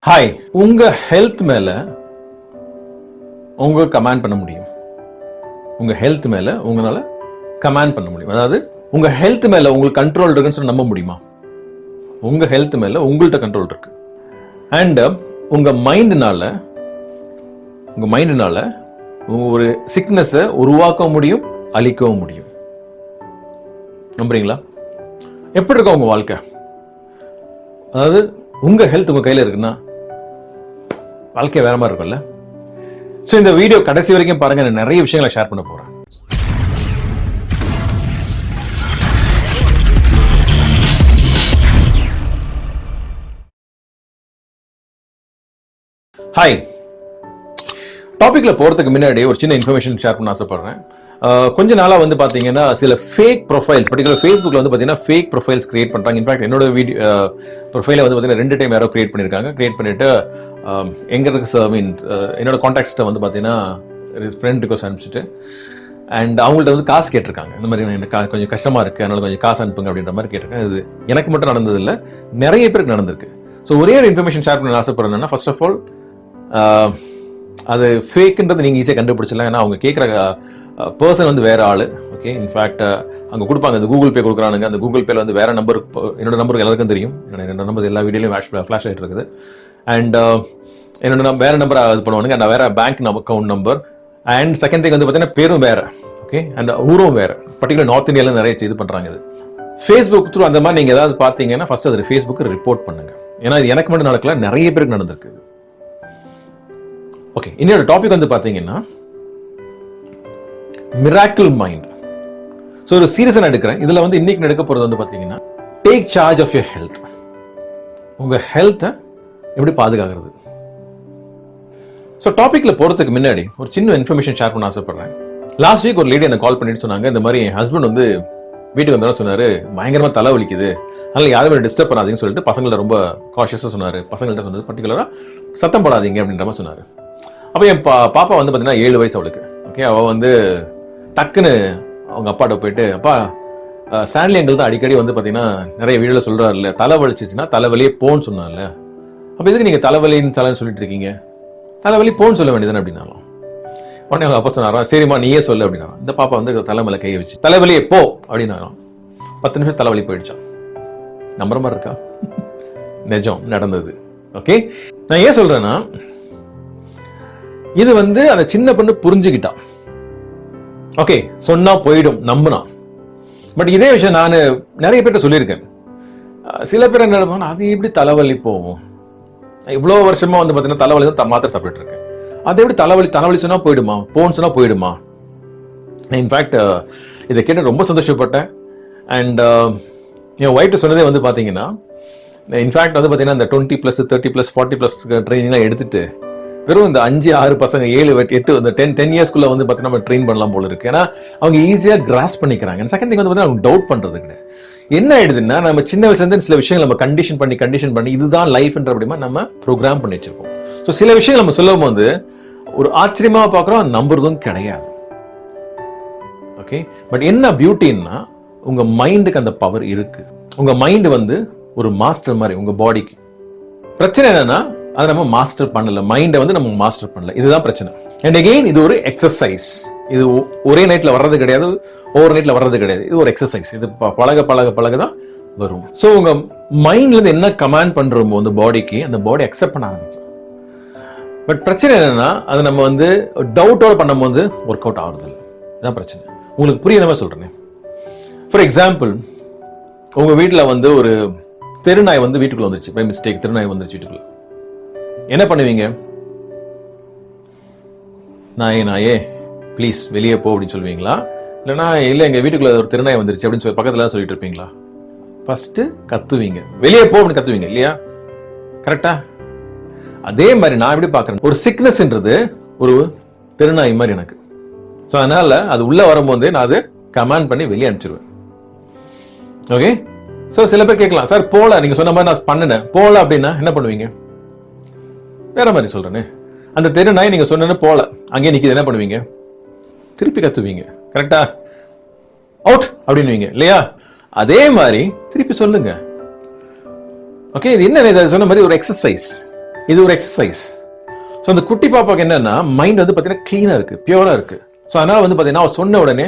Hi, உங்க health மேல உங்க கமாண்ட் பண்ண முடியும். உங்க ஹெல்த் மேல உங்களால கமாண்ட் பண்ண முடியும். அதாவது உங்க ஹெல்த் மேல உங்களுக்கு கண்ட்ரோல் இருக்குன்னு சொல்லி நம்ப முடியுமா? உங்க ஹெல்த் மேல உங்கள்ட்ட கண்ட்ரோல் இருக்கு. அண்ட் உங்க மைண்ட்னால ஒரு சிக்னஸை உருவாக்க முடியும், அழிக்கவும் முடியும். நம்புறீங்களா? எப்படி இருக்கும் உங்க வாழ்க்கை? அதாவது உங்க ஹெல்த் உங்க கையில இருக்குன்னா வாழ்க்கை வேற மாதிரி இருக்கும்ல. ஸோ இந்த வீடியோ கடைசி வரைக்கும் பாருங்க, நான் நிறைய விஷயங்களை ஷேர் பண்ண போறேன். ஹாய், டாபிக்ல போறதுக்கு முன்னாடி ஒரு சின்ன இன்ஃபர்மேஷன் ஷேர் பண்ண ஆசைப்படுறேன். கொஞ்ச நாளா வந்து பாத்தீங்கன்னா சில ஃபேக் ப்ரொஃபைல்ஸ், பர்டிகுலர் ஃபேஸ்புக்ல வந்து பாத்தீங்கன்னா ஃபேக் ப்ரொஃபைல்ஸ் கிரியேட் பண்றாங்க. இன்ஃபேக்ட் என்னோட வீடியோ ப்ரொஃபைல வந்து பாத்தீங்கன்னா 2 டைம் யாரோ கிரியேட் பண்ணிருக்காங்க. கிரியேட் பண்ணிட்டு எங்க இருக்கு என்னோட கான்டாக்ட்ஸ்ட வந்து பாத்தீங்கன்னா ஃப்ரெண்ட் ரிக்வெஸ்ட் அனுப்பிச்சிட்டு அண்ட் அவங்கள்ட்ட வந்து காசு கேட்டிருக்காங்க. இந்த மாதிரி எனக்கு கொஞ்சம் கஷ்டமா இருக்கு, அதனால கொஞ்சம் காசு அனுப்புங்க அப்படின்ற மாதிரி கேட்டிருக்காங்க. இது எனக்கு மட்டும் நடந்தது இல்லை, நிறைய பேருக்கு நடந்திருக்கு. ஸோ ஒரே ஒரு இன்ஃபர்மேஷன் ஷேர் பண்ண ஆசைப்படுறேன்னா, ஃபர்ஸ்ட் ஆஃப் ஆல் அது ஃபேக்குன்றது நீங்க ஈஸியாக கண்டுபிடிச்சலாம். ஏன்னா அவங்க கேட்குற பர்சன் வந்து வேற ஆளு. ஓகே, இன்ஃபேக்ட் அங்க கொடுப்பாங்க, அந்த கூகுள் பே கொடுக்குறானுங்க. அந்த கூகுள் பேல வந்து வேற நம்பர், என்னோட நம்பருக்கு எல்லாருக்கும் தெரியும். என்னோட நம்பர் எல்லா வீடியோலையும் ஃபிளாஷ் ஆகிட்டு இருக்குது. அண்ட் என்னோட வேற நம்பர் இது பண்ணுவானுங்க, நான் வேற bank account number. And second thing வந்து பார்த்தீங்கன்னா பேரும் வேற. ஓகே, அண்ட் ஊரும் வேற. பர்டிகுலர் நார்த் இந்தியால நிறைய இது பண்றாங்க. இது ஃபேஸ்புக் த்ரூ அந்த மாதிரி நீங்க ஏதாவது பார்த்தீங்கன்னா ஃபர்ஸ்ட் அது ஃபேஸ்புக் ரிப்போர்ட் பண்ணுங்க. ஏன்னா இது எனக்கு மட்டும் நடக்கல, நிறைய பேருக்கு நடந்திருக்கு. ஓகே, இன்னொரு டாபிக் வந்து பாத்தீங்கன்னா மிராக்கிள் மைண்ட். ஸோ ஒரு சீரியஸா நான் எடுக்கிறேன். இதுல வந்து இன்னைக்கு நடக்க போறது வந்து பாத்தீங்கன்னா take charge of your health. உங்க ஹெல்த்தை எப்படி பாதுகாக்கிறது? ஸோ டாபிக்ல போறதுக்கு முன்னாடி ஒரு சின்ன இன்ஃபர்மேஷன் ஷேர் பண்ண ஆசைப்படுறேன். லாஸ்ட் வீக் ஒரு லேடி எனக்கு கால் பண்ணிட்டு சொன்னாங்க, இந்த மாதிரி என் ஹஸ்பண்ட் வந்து வீட்டுக்கு வந்தாலும் சொன்னாரு, பயங்கரமா தலை வலிக்குது, அதனால யாருமே டிஸ்டர்ப் பண்ணாதீங்கன்னு சொல்லிட்டு பசங்கள்ட்ட ரொம்ப காஷியஸா சொன்னாரு. பசங்கள்ட்ட சொன்னது பர்டிகுலரா சத்தம் போடாதீங்க அப்படின்ற மாதிரி சொன்னாரு. அப்போ என் பாப்பா வந்து பாத்தீங்கன்னா 7 வயசு அவளுக்கு. ஓகே, அவ வந்து டக்குன்னு அவங்க அப்பாட்ட போயிட்டு, அப்பா ஸ்டான்லி அங்கிள் தான் அடிக்கடி வந்து பாத்தீங்கன்னா நிறைய வீடியோல சொல்றாருல்ல, தலை வலிச்சிச்சுன்னா தலைவலியே போன்னு சொன்னார்ல, அப்ப எதுக்கு நீங்க தலைவலின்னு சொல்லிட்டு இருக்கீங்க? தலைவலி போன்னு சொல்ல வேண்டியதுன்னு அப்படின்னாலும். உடனே அவங்க அப்பா சொன்னாரா, சரிம்மா நீயே சொல்லு அப்படின்னா. இந்த பாப்பா வந்து தலைமையில கையை வச்சு தலைவலியே போ அப்படின்னாலும் 10 நிமிஷம் தலைவலி போயிடுச்சான். நம்புற மாதிரி இருக்கா? நிஜம் நடந்தது. ஓகே, நான் ஏன் சொல்றேன்னா, இது வந்து அந்த சின்ன பொண்ணு புரிஞ்சுக்கிட்டா. ஓகே, சொன்னா போயிடும், நம்புனா. பட் இதே விஷயம் நான் நிறைய பேர்ட்ட சொல்லியிருக்கேன். சில பேர் என்ன நினைப்பாங்க, அது எப்படி தலைவலி போகும்? இவ்வளவு வருஷமா வந்து பாத்தீங்கன்னா தலைவலி தான் மாத்திரை சாப்பிட்டு இருக்கேன், அது எப்படி தலைவலி சொன்னா போயிடுமா, போன் சொன்னா போயிடுமா? இன்ஃபேக்ட் இதை கேட்டு ரொம்ப சந்தோஷப்பட்டேன். அண்ட் என் ஒய்ஃப் சொன்னதே வந்து பாத்தீங்கன்னா, இன்ஃபேக்ட் வந்து பாத்தீங்கன்னா இந்த 20+, 30+, 40+ ட்ரைனிங்லாம் எடுத்துட்டு வெறும் இந்த 5-6 பசங்க 7, 8 இந்த 10 இயர்ஸ்க்குள்ள வந்து பாத்தீங்கன்னா நம்ம ட்ரெயின் பண்ணலாம் போல இருக்கு. ஏன்னா அவங்க ஈஸியா கிராஸ் பண்ணிக்கிறாங்க. செகண்ட் திங் வந்து பாத்தீங்கன்னா அவங்க டவுட் பண்றது கிடையாது. என்ன ஆயிடுதுன்னா, நம்ம சின்ன வயசுல இருந்து சில விஷயங்கள் நம்ம கண்டிஷன் பண்ணி இதுதான் லைஃப்ன்ற அப்படிமா நம்ம ப்ரோக்ராம் பண்ணி வச்சிருக்கோம். ஸோ சில விஷயங்கள் நம்ம சொல்லும் போது ஒரு ஆச்சரியமா பாக்குறோம், நம்புறதும் கிடையாது. ஓகே, பட் என்ன பியூட்டின்னா, உங்க மைண்டுக்கு அந்த பவர் இருக்கு. உங்க மைண்ட் வந்து ஒரு மாஸ்டர் மாதிரி உங்க பாடிக்கு. பிரச்சனை என்னன்னா, அதை நம்ம மாஸ்டர் பண்ணல, மைண்டை வந்து நம்ம மாஸ்டர் பண்ணல. இதுதான் பிரச்சனை. அண்ட் அகெயின் இது ஒரு எக்ஸசைஸ். இது ஒரே நைட்ல வர்றது கிடையாது, ஓவர் நைட்ல வர்றது கிடையாது. இது ஒரு எக்ஸசைஸ். இது பழக தான் வரும். ஸோ உங்க மைண்ட்ல இருந்து என்ன கமாண்ட் பண்றோமோ அந்த பாடிக்கு, அந்த பாடி அக்செப்ட் பண்ண ஆரம்பிக்கும். பட் பிரச்சனை என்னன்னா, அது நம்ம வந்து டவுட்டோட பண்ணும்போது ஒர்க் அவுட் ஆகுறது இல்லை. இதுதான் பிரச்சனை. உங்களுக்கு புரியுற மாதிரி சொல்றேன். ஃபார் எக்ஸாம்பிள், உங்க வீட்டுல வந்து ஒரு தெருநாய் வந்து வீட்டுக்குள்ள வந்துருச்சு, பை மிஸ்டேக் தெருநாய் வந்துருச்சு வீட்டுக்குள்ள. என்ன பண்ணுவீங்க? நாயே ப்ளீஸ் வெளியே போ அப்படின்னு சொல்லுவீங்களா? இல்லைன்னா இல்லை எங்க வீட்டுக்குள்ள ஒரு திருநாய் வந்துருச்சு அப்படின்னு சொல்லி பக்கத்துல சொல்லிட்டு இருப்பீங்களா? ஃபர்ஸ்ட் கத்துவீங்க, வெளியே போ அப்படின்னு கத்துவீங்க இல்லையா? கரெக்டா? அதே மாதிரி நான் எப்படி பாக்குறேன், ஒரு சிக்னஸ்ன்றது ஒரு திருநாய் மாதிரி எனக்கு. ஸோ அதனால அது உள்ள வரும்போது நான் அதை கமாண்ட் பண்ணி வெளியே அனுப்பிச்சிருவேன். ஓகே, ஸோ சில பேர் கேட்கலாம், சார் போல நீங்க சொன்ன மாதிரி நான் பண்ணினேன், போல அப்படின்னா என்ன பண்ணுவீங்க? வேற மாதிரி சொல்றேனே, அந்த தெரு நாய் நீங்க சொன்ன போல அங்கே நிக்குது, என்ன பண்ணுவீங்க? திருப்பி கத்துவீங்க. கரெக்டா? அவுட் அப்படின்னுவீங்க இல்லையா? அதே மாதிரி திருப்பி சொல்லுங்க. ஓகே, இது என்ன சொன்ன மாதிரி ஒரு எக்ஸசைஸ். இது ஒரு எக்ஸசைஸ். ஸோ அந்த குட்டி பாப்பாக்கு என்னன்னா மைண்ட் வந்து பார்த்தீங்கன்னா கிளீனாக இருக்கு, பியூரா இருக்கு. ஸோ அதனால வந்து பார்த்தீங்கன்னா அவ சொன்ன உடனே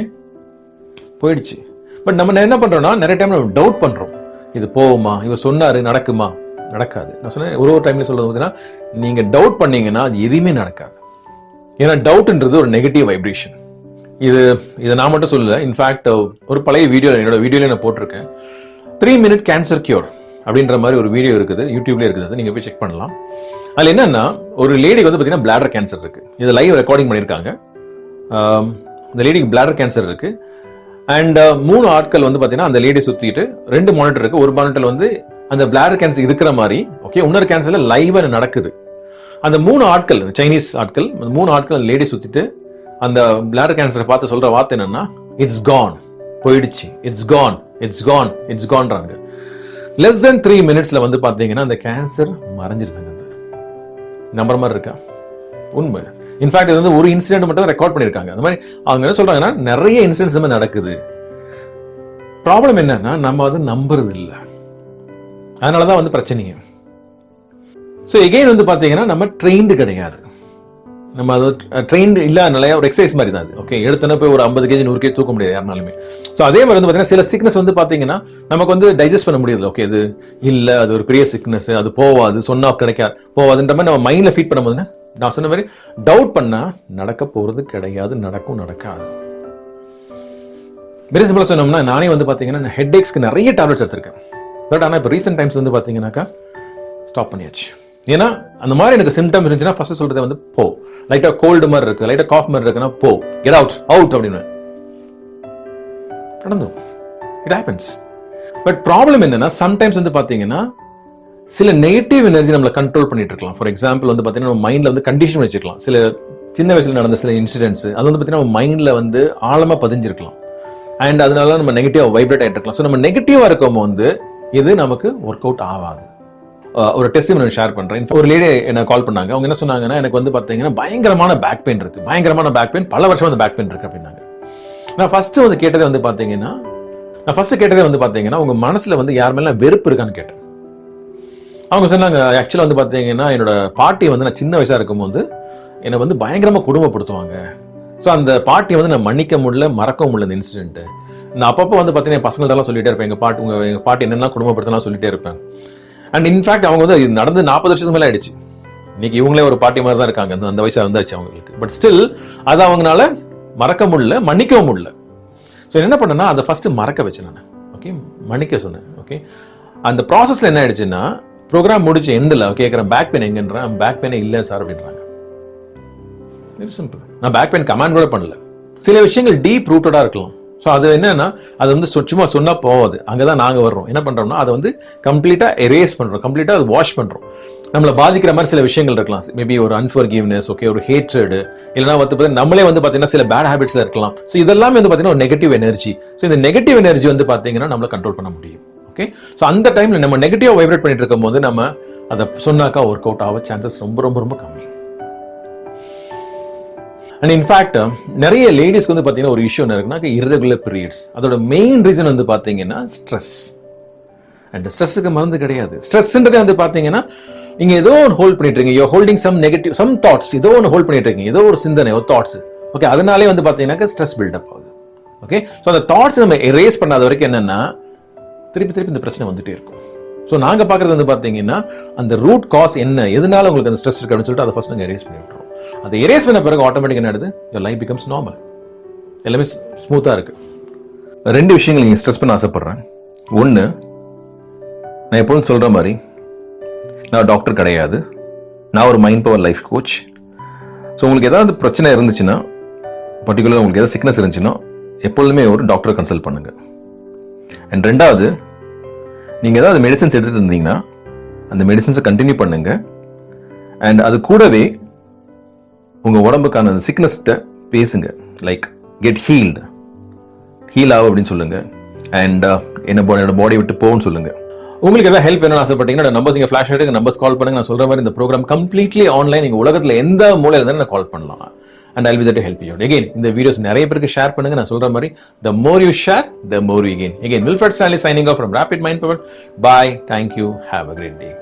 போயிடுச்சு. பட் நம்ம என்ன பண்றோம்னா நிறைய டைம் நம்ம டவுட் பண்றோம், இது போகுமா, இவர் சொன்னாரு நடக்குமா? நடக்காது. நான் சொன்னேன் ஒரு டைம்ல சொல்றது பார்த்தீங்கன்னா நீங்க டவுட் பண்ணீங்கன்னா அது எதுவுமே நடக்காது. ஏன்னா டவுட்ன்றது ஒரு நெகட்டிவ் வைப்ரேஷன். இது நான் மட்டும் சொல்லல, இன்ஃபேக்ட் ஒரு பழைய வீடியோ என்னோட வீடியோல நான் போட்டிருக்கேன். 3 minute கேன்சர் கியூர் அப்படின்ற மாதிரி ஒரு வீடியோ இருக்குது, யூடியூப்ல இருக்குது, நீங்க போய் செக் பண்ணலாம். அதுல என்னன்னா ஒரு லேடிக்கு வந்து பாத்தீங்கன்னா பிளாடர் கேன்சர் இருக்கு. இது லைவ் ரெக்கார்டிங் பண்ணியிருக்காங்க. இந்த லேடிக்கு பிளாடர் கேன்சர் இருக்கு. அண்ட் 3 ஆட்கள் வந்து பாத்தீங்கன்னா அந்த லேடி சுத்திட்டு 2 மானிட்டர் இருக்கு. ஒரு மானிட்டர் வந்து அந்த பிளாடர் கேன்சர் இருக்கிற மாதிரி, ஓகே, இன்னொரு கேன்சர்ல லைவா நடக்குது. அந்த 3 ஆட்கள், சைனீஸ் ஆட்கள், 3 ஆட்கள் அந்த லேடி சுத்திட்டு அந்த பிளாடர் கேன்சரை பார்த்து சொல்ற வார்த்தை என்னன்னா, இட்ஸ் கான், போயிடுச்சு, it's gone, it's gone, it's கான்றாங்க. லெஸ் தென் 3 minutesல வந்து பாத்தீங்கன்னா அந்த கேன்சர் மறைஞ்சிருந்தாங்க. நம்புற மாதிரி இருக்கா? உண்மை. இன்ஃபேக்ட் இது வந்து ஒரு இன்சிடென்ட் மட்டும் ரெக்கார்ட் பண்ணிருக்காங்க. அந்த மாதிரி அவங்க என்ன சொல்றாங்கன்னா நிறைய இன்சிடென்ட்ஸ் நடக்குது. ப்ராப்ளம் என்னன்னா நம்ம வந்து நம்புறது இல்லை, அதனாலதான் வந்து பிரச்சனையே. ஸோ எகெயின் வந்து பாத்தீங்கன்னா நம்ம ட்ரெயின்டு கிடையாது. நம்ம அது ட்ரெயின்டு இல்லாதனால ஒரு எக்ஸசைஸ் மாதிரி தான். ஓகே, எடுத்தோன்னா போய் ஒரு 50 kg 100 kg தூக்க முடியாது யாருனாலுமே. ஸோ அதே மாதிரி வந்து பாத்தீங்கன்னா சில சிக்னஸ் வந்து பாத்தீங்கன்னா நமக்கு வந்து டைஜஸ்ட் பண்ண முடியாது. ஓகே, இது இல்ல, அது ஒரு பெரிய சிக்னஸ், அது போவாது, சொன்னா கிடைக்காது, போவாதுன்ற மாதிரி நம்ம மைண்ட்ல ஃபீட் பண்ணும்போது நான் சொன்ன மாதிரி டவுட் பண்ணா நடக்க போறது கிடையாது, நடக்காது. வெரி சிம்பிளா சொன்னோம்னா நானே வந்து பாத்தீங்கன்னா ஹெட் ஏக்ஸ்க்கு நிறைய டேப்லெட்ஸ் எடுத்திருக்கேன். பட் ஆனா இப்போ ரீசெண்ட் டைம்ஸ் வந்து பாத்தீங்கன்னாக்கா ஸ்டாப் பண்ணியாச்சு. ஏன்னா அந்த மாதிரி எனக்கு சிம்டம் இருந்துச்சுன்னா ஃபர்ஸ்ட் சொல்றதை வந்து போ, லைட்டா கோல்டு மாதிரி இருக்கு, லைட்டா காஃப் மாதிரி இருக்குன்னா போ, கெட் அவுட் அப்படின்னு நடந்துரும். It happens. பட் ப்ராப்ளம் என்னன்னா சம்டைம்ஸ் வந்து பாத்தீங்கன்னா சில நெகட்டிவ் எனர்ஜி நம்மள கண்ட்ரோல் பண்ணிட்டு இருக்கலாம். ஃபார் எக்ஸாம்பிள் வந்து பாத்தீங்கன்னா நம்ம மைண்ட்ல வந்து கண்டிஷன் வச்சுக்கலாம். சில சின்ன வயசுல நடந்த சில இன்சிடென்ட்ஸ் அது வந்து பாத்தீங்கன்னா நம்ம மைண்ட்ல வந்து ஆழமா பதிஞ்சிருக்கலாம். அண்ட் அதனால நம்ம நெகட்டிவா வைப்ரேட் ஆயிட்டு இருக்கலாம். ஸோ நம்ம நெகட்டிவா இருக்கும் போது இது நமக்கு ஒர்க் அவுட் ஆகாது. ஒரு டெஸ்டிமோனியல் ஷேர் பண்றேன். ஒரு லேடி என்ன கால் பண்ணாங்க. அவங்க என்ன சொன்னாங்கன்னா, எனக்கு வந்து பாத்தீங்கன்னா பயங்கரமான பேக் பெயின் இருக்கு, பயங்கரமான பேக் பெயின், பல வருஷம் வந்து பேக் பெயின் இருக்கு அப்படின்னாங்க. நான் ஃபர்ஸ்ட் கேட்டதே வந்து பாத்தீங்கன்னா உங்க மனசுல வந்து யார் மேல வெறுப்பு இருக்கான்னு கேட்டேன். அவங்க சொன்னாங்க, ஆக்சுவலா வந்து பாத்தீங்கன்னா என்னோட பாட்டி வந்து நான் சின்ன வயசா இருக்கும்போது என்னை வந்து பயங்கரமா குடும்பப்படுத்துவாங்க. ஸோ அந்த பாட்டியை வந்து நான் மன்னிக்க முடியல, மறக்க முடியல இந்த இன்சிடென்ட். நான் அப்பப்போ வந்து பாத்தீங்கன்னா என் பசங்கள்ட்ட சொல்லிட்டே இருப்பேன், எங்க பாட்டி என்னெல்லாம் குடும்பப்படுத்தலாம் சொல்லிட்டே இருப்பேன். அண்ட் இன்ஃபேக்ட் அவங்க வந்து இது நடந்து 40 வருஷத்துக்கு மேல ஆயிடுச்சு. இன்னைக்கு இவங்களே ஒரு பாட்டி மாதிரி தான் இருக்காங்க, அந்த வயசா வந்தாச்சு அவங்களுக்கு. பட் ஸ்டில் அது அவங்களால மறக்க முடியல, மன்னிக்கவும் முடியல. ஸோ என்ன பண்ணேன்னா அதை ஃபர்ஸ்ட் மறக்க வச்சேன் நான். ஓகே, மன்னிக்க சொன்னேன். ஓகே, அந்த ப்ராசஸ்ல என்ன ஆயிடுச்சுன்னா ப்ரோக்ராம் முடிச்சு எண்டில் கேட்குறேன் பேக் பெயின் எங்கன்றேன், பேக் பெயினே இல்லை சார் அப்படின்றாங்க. Very simple. நான் பேக் பெயின் கமாண்ட் கூட பண்ணல. சில விஷயங்கள் டீப் ரூட்டடா இருக்கலாம். ஸோ அது என்னன்னா அது வந்து சும்மா சொன்னா போவாது. அங்கதான் நாங்க வர்றோம். என்ன பண்றோம்னா அதை வந்து கம்ப்ளீட்டா எரேஸ் பண்றோம், கம்ப்ளீட்டா வாஷ் பண்றோம். நம்மளை பாதிக்கிற மாதிரி சில விஷயங்கள் இருக்கலாம். மேபி ஒரு அன்ஃபர்கிவ்னஸ், ஓகே, ஒரு ஹேட்ரடு, இல்லைன்னா வந்து நம்மளே வந்து பாத்தீங்கன்னா சில பேட் ஹேபிட்ஸ்ல இருக்கலாம். ஸோ இதெல்லாம் வந்து பாத்தீங்கன்னா ஒரு நெகட்டிவ் எனர்ஜி. ஸோ இந்த நெகட்டிவ் எனர்ஜி வந்து பாத்தீங்கன்னா நம்மளை கண்ட்ரோல் பண்ண முடியும். ஓகே, ஸோ அந்த டைம்ல நம்ம நெகட்டிவா வைப்ரேட் பண்ணிட்டு இருக்கும் போது நம்ம அதை சொன்னாக்கா ஒர்க் அவுட் ஆக சான்சஸ் ரொம்ப ரொம்ப ரொம்ப கம்மி. அண்ட் இன்ஃபேக்ட் நிறைய லேடிஸ்க்கு வந்து பாத்தீங்கன்னா ஒரு இஷ்யூ என்ன இருக்குன்னா இர்ரெகுலர் பீரியட்ஸ். அதோட மெயின் ரீசன் வந்து பாத்தீங்கன்னா ஸ்ட்ரெஸ். அண்ட் ஸ்ட்ரெஸ்ஸுக்கு மருந்து கிடையாது. ஸ்ட்ரெஸ்ன்றது வந்து பாத்தீங்கன்னா நீங்க ஏதோ ஒன்று ஹோல்ட் பண்ணிட்டு இருக்கீங்க, you holding some negative, some thoughts, ஏதோ ஒன்று ஹோல்ட் பண்ணிட்டு இருக்கீங்க, ஏதோ ஒரு சிந்தனை, ஒரு தாட்ஸ். ஓகே, அதனாலே வந்து பாத்தீங்கன்னா ஸ்ட்ரெஸ் பில்டப் ஆகுது. ஓகே, ஸோ அந்த தாட்ஸ் நம்ம எரேஸ் பண்ணாத வரைக்கும் என்னன்னா திருப்பி இந்த பிரச்சனை வந்துட்டே இருக்கும். ஸோ நாங்க பாக்குறது வந்து பாத்தீங்கன்னா அந்த ரூட் காஸ் என்ன, எதனால உங்களுக்கு அந்த ஸ்ட்ரெஸ் இருக்கு அப்படின்னு சொல்லிட்டு அதை ஃபர்ஸ்ட் நாங்க எரேஸ் பண்ணி விட்டுறோம். அதை எரேஸ் பண்ண பிறகு ஆட்டோமேட்டிக் என்ன ஆகுது, your life becomes normal. எல்லாமே ஸ்மூத்தா இருக்கு. 2 விஷயங்கள் நீங்க ஸ்ட்ரெஸ் பண்ண ஆசைப்படுறேன். ஒன்னு, நான் எப்போதும் சொல்ற மாதிரி நான் டாக்டர் கிடையாது, நான் ஒரு mind power life coach. So உங்களுக்கு ஏதாவது பிரச்சனை இருந்துச்சுன்னா, பர்டிகுலர் உங்களுக்கு ஏதாவது சிக்னஸ் இருந்துச்சுன்னா எப்பொழுதுமே ஒரு டாக்டரை கன்சல்ட் பண்ணுங்க. அண்ட் 2வது, நீங்க ஏதாவது மெடிசன்ஸ் எடுத்துட்டு இருந்தீங்கன்னா அந்த மெடிசன்ஸை கண்டினியூ பண்ணுங்க. அண்ட் அது கூடவே உங்க உடம்புக்கான சிக்னஸ்ட்ட பேசுங்க. லைக் கெட் ஹீல் ஆகும் அப்படின்னு சொல்லுங்க. அண்ட் என்னோட பாடி விட்டு போன்னு சொல்லுங்க. உங்களுக்கு ஏதாவது ஹெல்ப் வேணும்னு ஆசைப்பட்டீங்கன்னா நம்பர்ஸ் இங்க ஃபிளாஷ் ஆயிட்டு நம்பர்ஸ் கால் பண்ணுங்க. நான் சொல்ற மாதிரி இந்த ப்ரோக்ராம் கம்ப்ளீட்லி ஆன்லைன். நீங்க உலகத்துல எந்த மூலையில இருந்தாலும் நான் கால் பண்ணலாம். And I'll be there to help you out. Again, இந்த வீடியோஸ் நிறைய பேருக்கு ஷேர் பண்ணுங்க. நான் சொல்ற மாதிரி the more you share, the more you gain. Again, Wilfred Stanley signing off from Rapid Mind Power. Bye. Thank you. Have a great day.